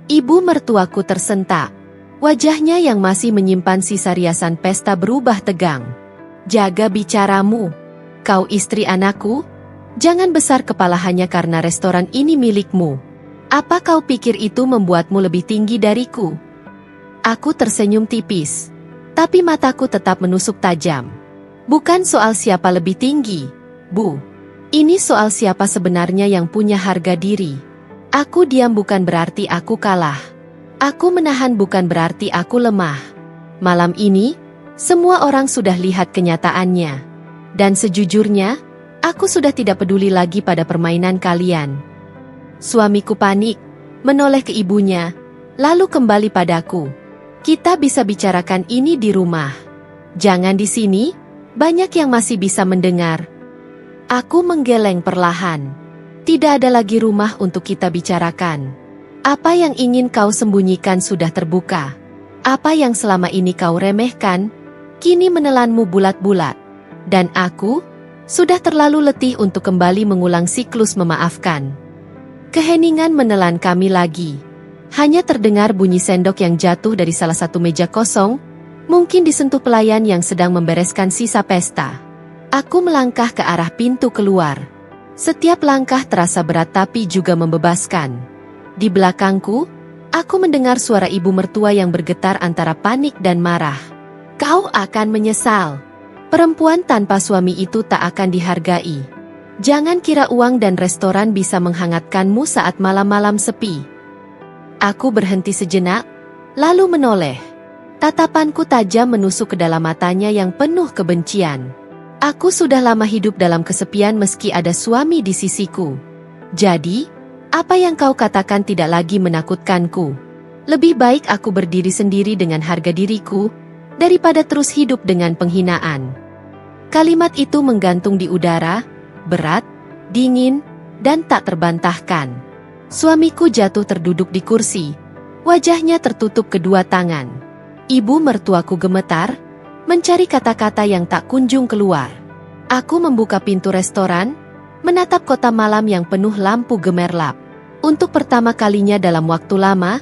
Ibu mertuaku tersentak. Wajahnya yang masih menyimpan sisa riasan pesta berubah tegang. "Jaga bicaramu. Kau istri anakku. Jangan besar kepala hanya karena restoran ini milikmu. Apa kau pikir itu membuatmu lebih tinggi dariku?" Aku tersenyum tipis, tapi mataku tetap menusuk tajam. "Bukan soal siapa lebih tinggi, Bu. Ini soal siapa sebenarnya yang punya harga diri. Aku diam bukan berarti aku kalah. Aku menahan bukan berarti aku lemah. Malam ini, semua orang sudah lihat kenyataannya. Dan sejujurnya, aku sudah tidak peduli lagi pada permainan kalian. Suamiku panik, menoleh ke ibunya, lalu kembali padaku. Kita bisa bicarakan ini di rumah. Jangan di sini, banyak yang masih bisa mendengar. Aku menggeleng perlahan. Tidak ada lagi rumah untuk kita bicarakan. Apa yang ingin kau sembunyikan sudah terbuka. Apa yang selama ini kau remehkan, kini menelanmu bulat-bulat. Dan aku sudah terlalu letih untuk kembali mengulang siklus memaafkan. Keheningan menelan kami lagi. Hanya terdengar bunyi sendok yang jatuh dari salah satu meja kosong, mungkin disentuh pelayan yang sedang membereskan sisa pesta. Aku melangkah ke arah pintu keluar. Setiap langkah terasa berat tapi juga membebaskan. Di belakangku, aku mendengar suara ibu mertua yang bergetar antara panik dan marah. Kau akan menyesal. Perempuan tanpa suami itu tak akan dihargai. Jangan kira uang dan restoran bisa menghangatkanmu saat malam-malam sepi. Aku berhenti sejenak, lalu menoleh. Tatapanku tajam menusuk ke dalam matanya yang penuh kebencian. Aku sudah lama hidup dalam kesepian meski ada suami di sisiku. Jadi, apa yang kau katakan tidak lagi menakutkanku. Lebih baik aku berdiri sendiri dengan harga diriku, daripada terus hidup dengan penghinaan. Kalimat itu menggantung di udara, berat, dingin, dan tak terbantahkan. Suamiku jatuh terduduk di kursi, wajahnya tertutup kedua tangan. Ibu mertuaku gemetar, mencari kata-kata yang tak kunjung keluar. Aku membuka pintu restoran, menatap kota malam yang penuh lampu gemerlap. Untuk pertama kalinya dalam waktu lama,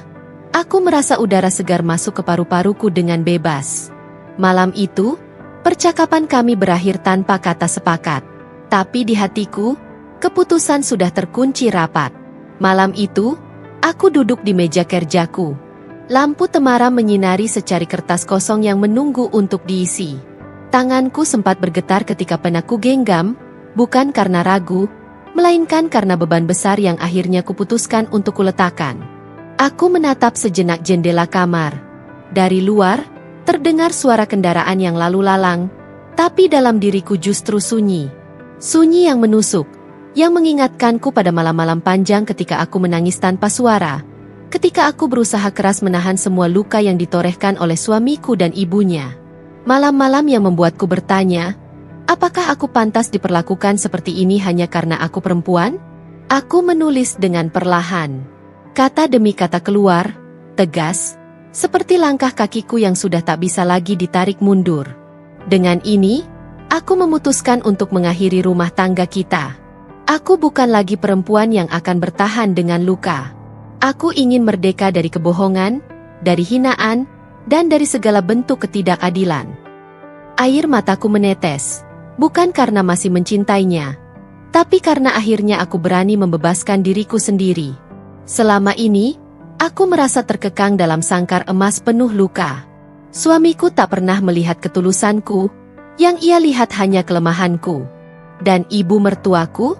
aku merasa udara segar masuk ke paru-paruku dengan bebas. Malam itu, percakapan kami berakhir tanpa kata sepakat. Tapi di hatiku, keputusan sudah terkunci rapat. Malam itu, aku duduk di meja kerjaku. Lampu temaram menyinari secari kertas kosong yang menunggu untuk diisi. Tanganku sempat bergetar ketika penaku genggam, bukan karena ragu, melainkan karena beban besar yang akhirnya kuputuskan untuk kuletakkan. Aku menatap sejenak jendela kamar. Dari luar, terdengar suara kendaraan yang lalu lalang, tapi dalam diriku justru sunyi. Sunyi yang menusuk. Yang mengingatkanku pada malam-malam panjang ketika aku menangis tanpa suara, ketika aku berusaha keras menahan semua luka yang ditorehkan oleh suamiku dan ibunya. Malam-malam yang membuatku bertanya, apakah aku pantas diperlakukan seperti ini hanya karena aku perempuan? Aku menulis dengan perlahan. Kata demi kata keluar, tegas, seperti langkah kakiku yang sudah tak bisa lagi ditarik mundur. Dengan ini, aku memutuskan untuk mengakhiri rumah tangga kita. Aku bukan lagi perempuan yang akan bertahan dengan luka. Aku ingin merdeka dari kebohongan, dari hinaan, dan dari segala bentuk ketidakadilan. Air mataku menetes, bukan karena masih mencintainya, tapi karena akhirnya aku berani membebaskan diriku sendiri. Selama ini, aku merasa terkekang dalam sangkar emas penuh luka. Suamiku tak pernah melihat ketulusanku, yang ia lihat hanya kelemahanku. Dan ibu mertuaku,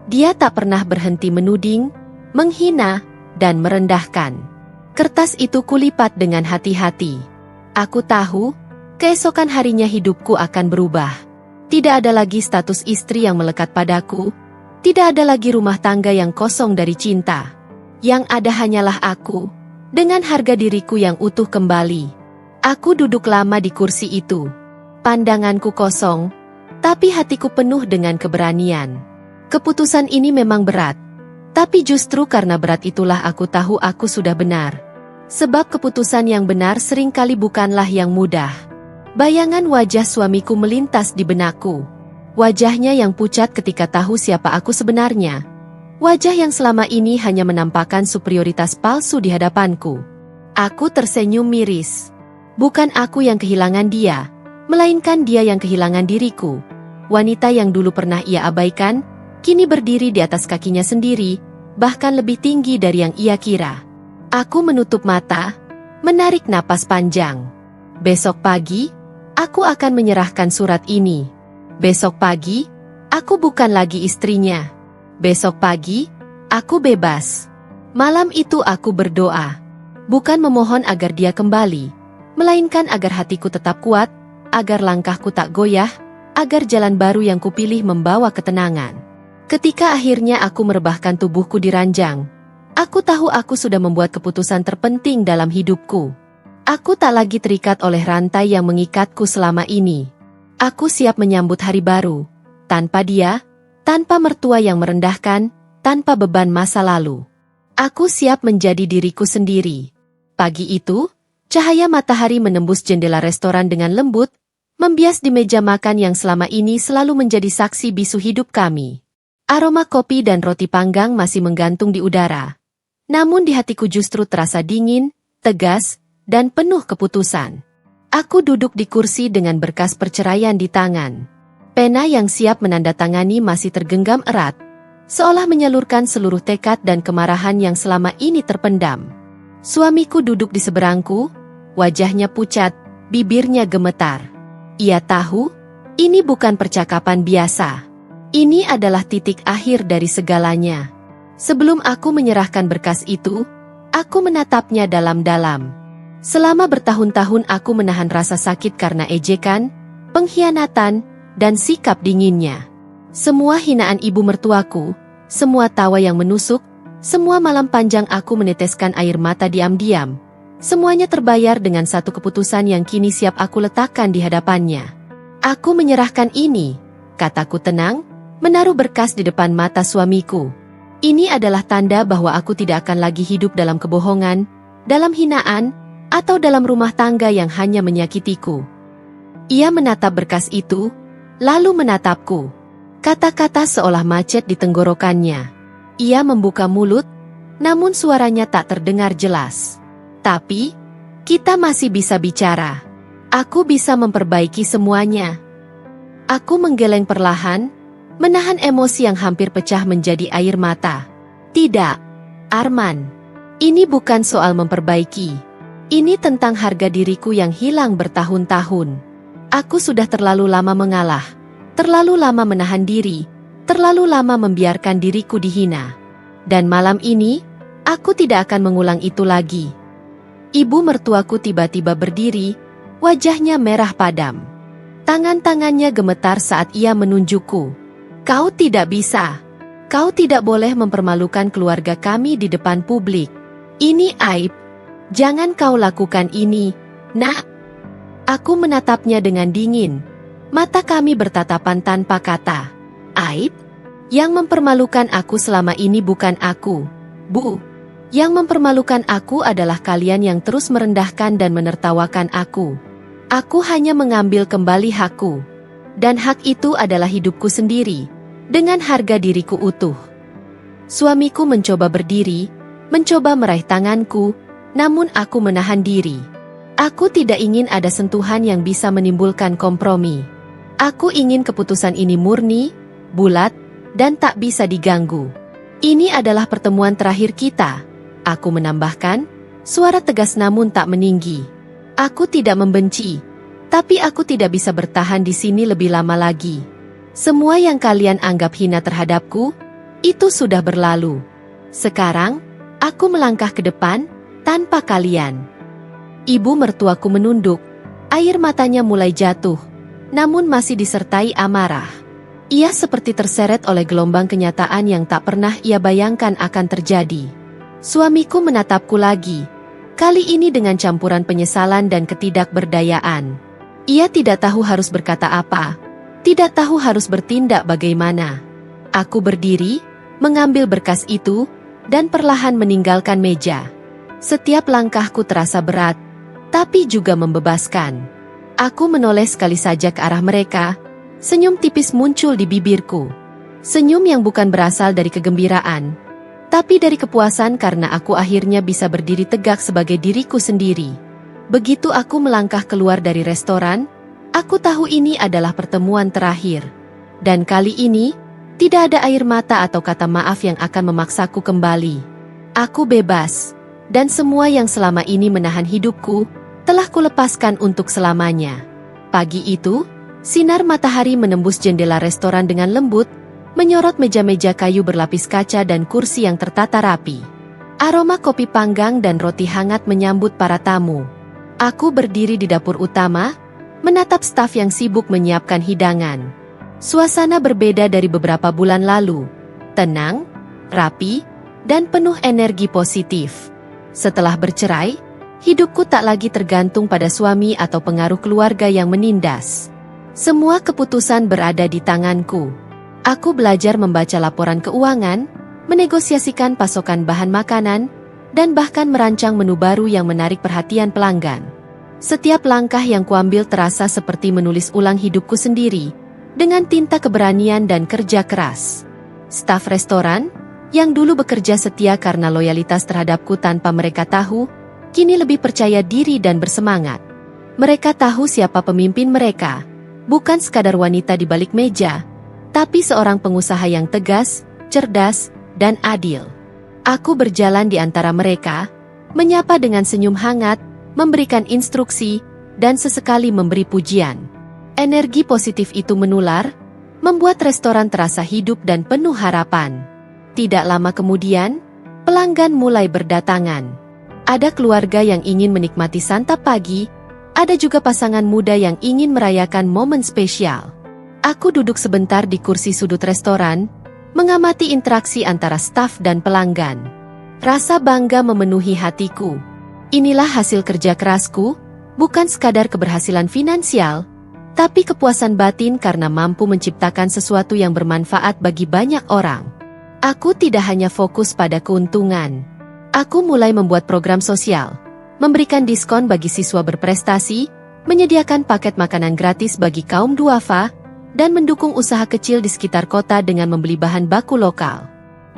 dia tak pernah berhenti menuding, menghina, dan merendahkan. Kertas itu kulipat dengan hati-hati. Aku tahu, keesokan harinya hidupku akan berubah. Tidak ada lagi status istri yang melekat padaku, tidak ada lagi rumah tangga yang kosong dari cinta. Yang ada hanyalah aku, dengan harga diriku yang utuh kembali. Aku duduk lama di kursi itu. Pandanganku kosong, tapi hatiku penuh dengan keberanian. Keputusan ini memang berat, tapi justru karena berat itulah aku tahu aku sudah benar. Sebab keputusan yang benar seringkali bukanlah yang mudah. Bayangan wajah suamiku melintas di benakku. Wajahnya yang pucat ketika tahu siapa aku sebenarnya. Wajah yang selama ini hanya menampakkan superioritas palsu di hadapanku. Aku tersenyum miris. Bukan aku yang kehilangan dia, melainkan dia yang kehilangan diriku. Wanita yang dulu pernah ia abaikan, kini berdiri di atas kakinya sendiri, bahkan lebih tinggi dari yang ia kira. Aku menutup mata, menarik napas panjang. Besok pagi, aku akan menyerahkan surat ini. Besok pagi, aku bukan lagi istrinya. Besok pagi, aku bebas. Malam itu aku berdoa. Bukan memohon agar dia kembali, melainkan agar hatiku tetap kuat, agar langkahku tak goyah, agar jalan baru yang kupilih membawa ketenangan. Ketika akhirnya aku merebahkan tubuhku di ranjang, aku tahu aku sudah membuat keputusan terpenting dalam hidupku. Aku tak lagi terikat oleh rantai yang mengikatku selama ini. Aku siap menyambut hari baru, tanpa dia, tanpa mertua yang merendahkan, tanpa beban masa lalu. Aku siap menjadi diriku sendiri. Pagi itu, cahaya matahari menembus jendela restoran dengan lembut, membias di meja makan yang selama ini selalu menjadi saksi bisu hidup kami. Aroma kopi dan roti panggang masih menggantung di udara. Namun di hatiku justru terasa dingin, tegas, dan penuh keputusan. Aku duduk di kursi dengan berkas perceraian di tangan. Pena yang siap menandatangani masih tergenggam erat, seolah menyalurkan seluruh tekad dan kemarahan yang selama ini terpendam. Suamiku duduk di seberangku, wajahnya pucat, bibirnya gemetar. Ia tahu, ini bukan percakapan biasa. Ini adalah titik akhir dari segalanya. Sebelum aku menyerahkan berkas itu, aku menatapnya dalam-dalam. Selama bertahun-tahun aku menahan rasa sakit karena ejekan, pengkhianatan, dan sikap dinginnya. Semua hinaan ibu mertuaku, semua tawa yang menusuk, semua malam panjang aku meneteskan air mata diam-diam. Semuanya terbayar dengan satu keputusan yang kini siap aku letakkan di hadapannya. Aku menyerahkan ini, kataku tenang, menaruh berkas di depan mata suamiku. Ini adalah tanda bahwa aku tidak akan lagi hidup dalam kebohongan, dalam hinaan, atau dalam rumah tangga yang hanya menyakitiku. Ia menatap berkas itu, lalu menatapku. Kata-kata seolah macet di tenggorokannya. Ia membuka mulut, namun suaranya tak terdengar jelas. Tapi, kita masih bisa bicara. Aku bisa memperbaiki semuanya. Aku menggeleng perlahan, menahan emosi yang hampir pecah menjadi air mata. Tidak, Arman. Ini bukan soal memperbaiki. Ini tentang harga diriku yang hilang bertahun-tahun. Aku sudah terlalu lama mengalah, terlalu lama menahan diri, terlalu lama membiarkan diriku dihina. Dan malam ini, aku tidak akan mengulang itu lagi. Ibu mertuaku tiba-tiba berdiri, wajahnya merah padam. Tangan-tangannya gemetar saat ia menunjukku. Kau tidak bisa. Kau tidak boleh mempermalukan keluarga kami di depan publik. Ini aib. Jangan kau lakukan ini, Nak. Aku menatapnya dengan dingin. Mata kami bertatapan tanpa kata. Aib? Yang mempermalukan aku selama ini bukan aku, Bu. Yang mempermalukan aku adalah kalian yang terus merendahkan dan menertawakan aku. Aku hanya mengambil kembali hakku. Dan hak itu adalah hidupku sendiri, dengan harga diriku utuh. Suamiku mencoba berdiri, mencoba meraih tanganku, namun aku menahan diri. Aku tidak ingin ada sentuhan yang bisa menimbulkan kompromi. Aku ingin keputusan ini murni, bulat, dan tak bisa diganggu. Ini adalah pertemuan terakhir kita, aku menambahkan, suara tegas namun tak meninggi. Aku tidak membenci, tapi aku tidak bisa bertahan di sini lebih lama lagi. Semua yang kalian anggap hina terhadapku, itu sudah berlalu. Sekarang, aku melangkah ke depan, tanpa kalian. Ibu mertuaku menunduk, air matanya mulai jatuh, namun masih disertai amarah. Ia seperti terseret oleh gelombang kenyataan yang tak pernah ia bayangkan akan terjadi. Suamiku menatapku lagi, kali ini dengan campuran penyesalan dan ketidakberdayaan. Ia tidak tahu harus berkata apa, tidak tahu harus bertindak bagaimana. Aku berdiri, mengambil berkas itu, dan perlahan meninggalkan meja. Setiap langkahku terasa berat, tapi juga membebaskan. Aku menoleh sekali saja ke arah mereka, senyum tipis muncul di bibirku. Senyum yang bukan berasal dari kegembiraan, tapi dari kepuasan karena aku akhirnya bisa berdiri tegak sebagai diriku sendiri. Begitu aku melangkah keluar dari restoran, aku tahu ini adalah pertemuan terakhir. Dan kali ini, tidak ada air mata atau kata maaf yang akan memaksaku kembali. Aku bebas, dan semua yang selama ini menahan hidupku, telah kulepaskan untuk selamanya. Pagi itu, sinar matahari menembus jendela restoran dengan lembut, menyorot meja-meja kayu berlapis kaca dan kursi yang tertata rapi. Aroma kopi panggang dan roti hangat menyambut para tamu. Aku berdiri di dapur utama, menatap staf yang sibuk menyiapkan hidangan. Suasana berbeda dari beberapa bulan lalu, tenang, rapi, dan penuh energi positif. Setelah bercerai, hidupku tak lagi tergantung pada suami atau pengaruh keluarga yang menindas. Semua keputusan berada di tanganku. Aku belajar membaca laporan keuangan, menegosiasikan pasokan bahan makanan, dan bahkan merancang menu baru yang menarik perhatian pelanggan. Setiap langkah yang kuambil terasa seperti menulis ulang hidupku sendiri, dengan tinta keberanian dan kerja keras. Staf restoran, yang dulu bekerja setia karena loyalitas terhadapku tanpa mereka tahu, kini lebih percaya diri dan bersemangat. Mereka tahu siapa pemimpin mereka, bukan sekadar wanita di balik meja, tapi seorang pengusaha yang tegas, cerdas, dan adil. Aku berjalan di antara mereka, menyapa dengan senyum hangat, memberikan instruksi, dan sesekali memberi pujian. Energi positif itu menular, membuat restoran terasa hidup dan penuh harapan. Tidak lama kemudian, pelanggan mulai berdatangan. Ada keluarga yang ingin menikmati santap pagi, ada juga pasangan muda yang ingin merayakan momen spesial. Aku duduk sebentar di kursi sudut restoran, mengamati interaksi antara staf dan pelanggan. Rasa bangga memenuhi hatiku. Inilah hasil kerja kerasku, bukan sekadar keberhasilan finansial, tapi kepuasan batin karena mampu menciptakan sesuatu yang bermanfaat bagi banyak orang. Aku tidak hanya fokus pada keuntungan. Aku mulai membuat program sosial, memberikan diskon bagi siswa berprestasi, menyediakan paket makanan gratis bagi kaum duafa, dan mendukung usaha kecil di sekitar kota dengan membeli bahan baku lokal.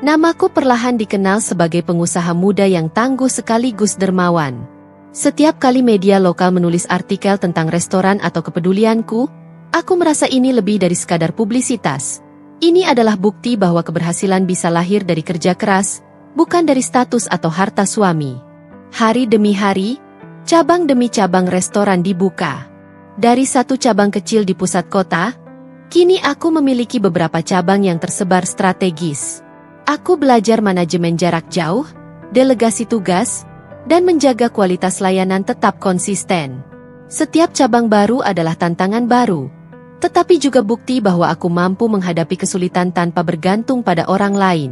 Namaku perlahan dikenal sebagai pengusaha muda yang tangguh sekaligus dermawan. Setiap kali media lokal menulis artikel tentang restoran atau kepedulianku, aku merasa ini lebih dari sekadar publisitas. Ini adalah bukti bahwa keberhasilan bisa lahir dari kerja keras, bukan dari status atau harta suami. Hari demi hari, cabang demi cabang restoran dibuka. Dari satu cabang kecil di pusat kota, kini aku memiliki beberapa cabang yang tersebar strategis. Aku belajar manajemen jarak jauh, delegasi tugas, dan menjaga kualitas layanan tetap konsisten. Setiap cabang baru adalah tantangan baru, tetapi juga bukti bahwa aku mampu menghadapi kesulitan tanpa bergantung pada orang lain.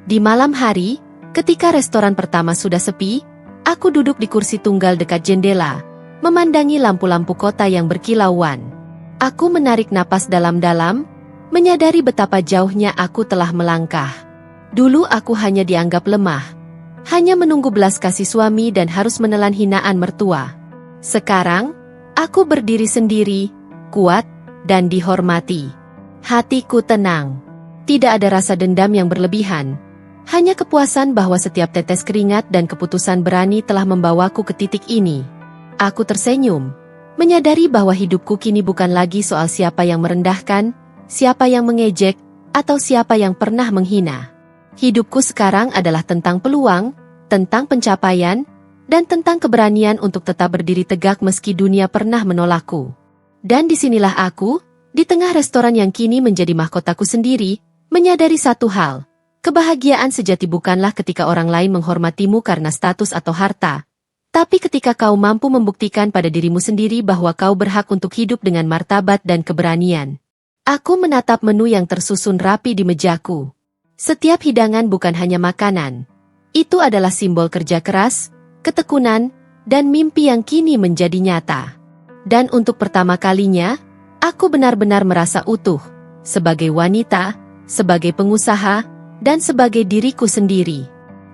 Di malam hari, ketika restoran pertama sudah sepi, aku duduk di kursi tunggal dekat jendela, memandangi lampu-lampu kota yang berkilauan. Aku menarik napas dalam-dalam, menyadari betapa jauhnya aku telah melangkah. Dulu aku hanya dianggap lemah, hanya menunggu belas kasih suami dan harus menelan hinaan mertua. Sekarang, aku berdiri sendiri, kuat, dan dihormati. Hatiku tenang. Tidak ada rasa dendam yang berlebihan, hanya kepuasan bahwa setiap tetes keringat dan keputusan berani telah membawaku ke titik ini. Aku tersenyum, menyadari bahwa hidupku kini bukan lagi soal siapa yang merendahkan, siapa yang mengejek, atau siapa yang pernah menghina. Hidupku sekarang adalah tentang peluang, tentang pencapaian, dan tentang keberanian untuk tetap berdiri tegak meski dunia pernah menolakku. Dan disinilah aku, di tengah restoran yang kini menjadi mahkotaku sendiri, menyadari satu hal. Kebahagiaan sejati bukanlah ketika orang lain menghormatimu karena status atau harta, tapi ketika kau mampu membuktikan pada dirimu sendiri bahwa kau berhak untuk hidup dengan martabat dan keberanian. Aku menatap menu yang tersusun rapi di mejaku. Setiap hidangan bukan hanya makanan. Itu adalah simbol kerja keras, ketekunan, dan mimpi yang kini menjadi nyata. Dan untuk pertama kalinya, aku benar-benar merasa utuh, sebagai wanita, sebagai pengusaha, dan sebagai diriku sendiri.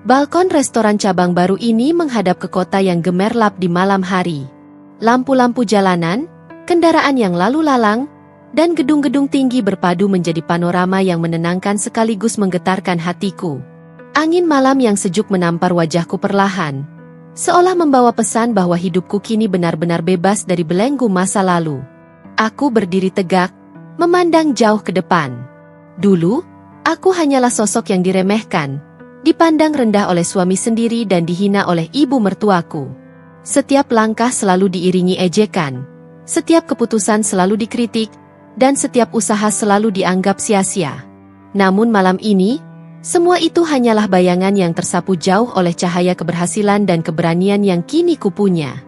Balkon restoran cabang baru ini menghadap ke kota yang gemerlap di malam hari. Lampu-lampu jalanan, kendaraan yang lalu lalang, dan gedung-gedung tinggi berpadu menjadi panorama yang menenangkan sekaligus menggetarkan hatiku. Angin malam yang sejuk menampar wajahku perlahan, seolah membawa pesan bahwa hidupku kini benar-benar bebas dari belenggu masa lalu. Aku berdiri tegak, memandang jauh ke depan. Dulu, aku hanyalah sosok yang diremehkan, dipandang rendah oleh suami sendiri dan dihina oleh ibu mertuaku. Setiap langkah selalu diiringi ejekan, setiap keputusan selalu dikritik, dan setiap usaha selalu dianggap sia-sia. Namun malam ini, semua itu hanyalah bayangan yang tersapu jauh oleh cahaya keberhasilan dan keberanian yang kini kupunya.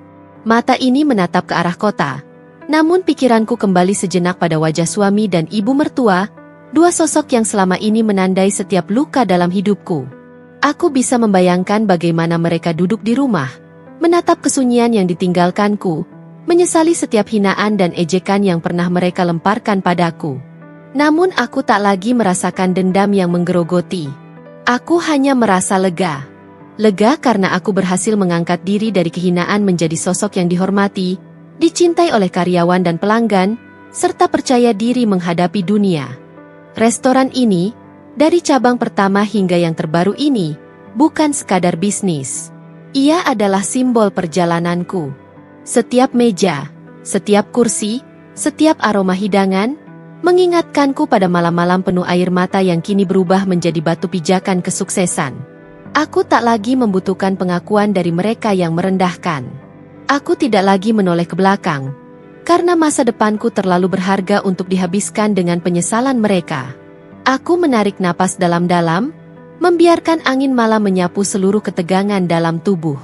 Mata ini menatap ke arah kota, namun pikiranku kembali sejenak pada wajah suami dan ibu mertua, Dua sosok yang selama ini menandai setiap luka dalam hidupku. Aku bisa membayangkan bagaimana mereka duduk di rumah, menatap kesunyian yang ditinggalkanku, menyesali setiap hinaan dan ejekan yang pernah mereka lemparkan padaku. Namun aku tak lagi merasakan dendam yang menggerogoti. Aku hanya merasa lega. Lega karena aku berhasil mengangkat diri dari kehinaan menjadi sosok yang dihormati, dicintai oleh karyawan dan pelanggan, serta percaya diri menghadapi dunia. Restoran ini, dari cabang pertama hingga yang terbaru ini, bukan sekadar bisnis. Ia adalah simbol perjalananku. Setiap meja, setiap kursi, setiap aroma hidangan, mengingatkanku pada malam-malam penuh air mata yang kini berubah menjadi batu pijakan kesuksesan. Aku tak lagi membutuhkan pengakuan dari mereka yang merendahkan. Aku tidak lagi menoleh ke belakang, karena masa depanku terlalu berharga untuk dihabiskan dengan penyesalan mereka. Aku menarik napas dalam-dalam, membiarkan angin malam menyapu seluruh ketegangan dalam tubuh.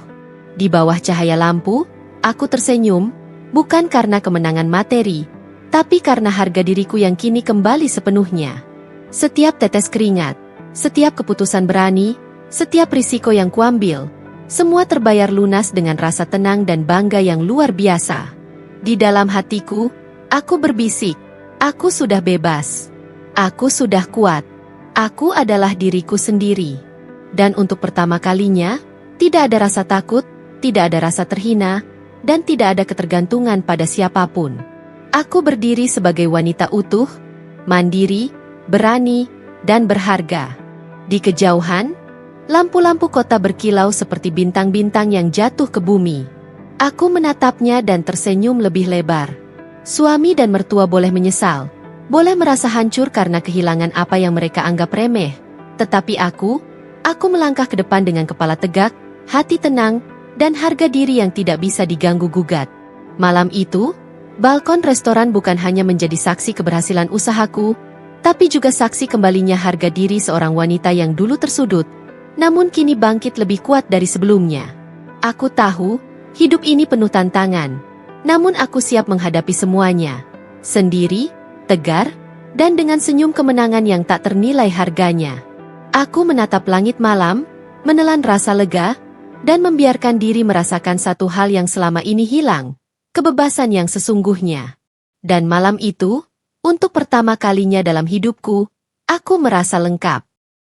Di bawah cahaya lampu, aku tersenyum, bukan karena kemenangan materi, tapi karena harga diriku yang kini kembali sepenuhnya. Setiap tetes keringat, setiap keputusan berani, setiap risiko yang kuambil, semua terbayar lunas dengan rasa tenang dan bangga yang luar biasa. Di dalam hatiku, aku berbisik, aku sudah bebas. Aku sudah kuat. Aku adalah diriku sendiri. Dan untuk pertama kalinya, tidak ada rasa takut, tidak ada rasa terhina, dan tidak ada ketergantungan pada siapapun. Aku berdiri sebagai wanita utuh, mandiri, berani, dan berharga. Di kejauhan, lampu-lampu kota berkilau seperti bintang-bintang yang jatuh ke bumi. Aku menatapnya dan tersenyum lebih lebar. Suami dan mertua boleh menyesal, boleh merasa hancur karena kehilangan apa yang mereka anggap remeh. Tetapi aku melangkah ke depan dengan kepala tegak, hati tenang, dan harga diri yang tidak bisa diganggu-gugat. Malam itu, balkon restoran bukan hanya menjadi saksi keberhasilan usahaku, tapi juga saksi kembalinya harga diri seorang wanita yang dulu tersudut, namun kini bangkit lebih kuat dari sebelumnya. Aku tahu, hidup ini penuh tantangan, namun aku siap menghadapi semuanya. Sendiri, tegar, dan dengan senyum kemenangan yang tak ternilai harganya. Aku menatap langit malam, menelan rasa lega, dan membiarkan diri merasakan satu hal yang selama ini hilang, kebebasan yang sesungguhnya. Dan malam itu, untuk pertama kalinya dalam hidupku, aku merasa lengkap.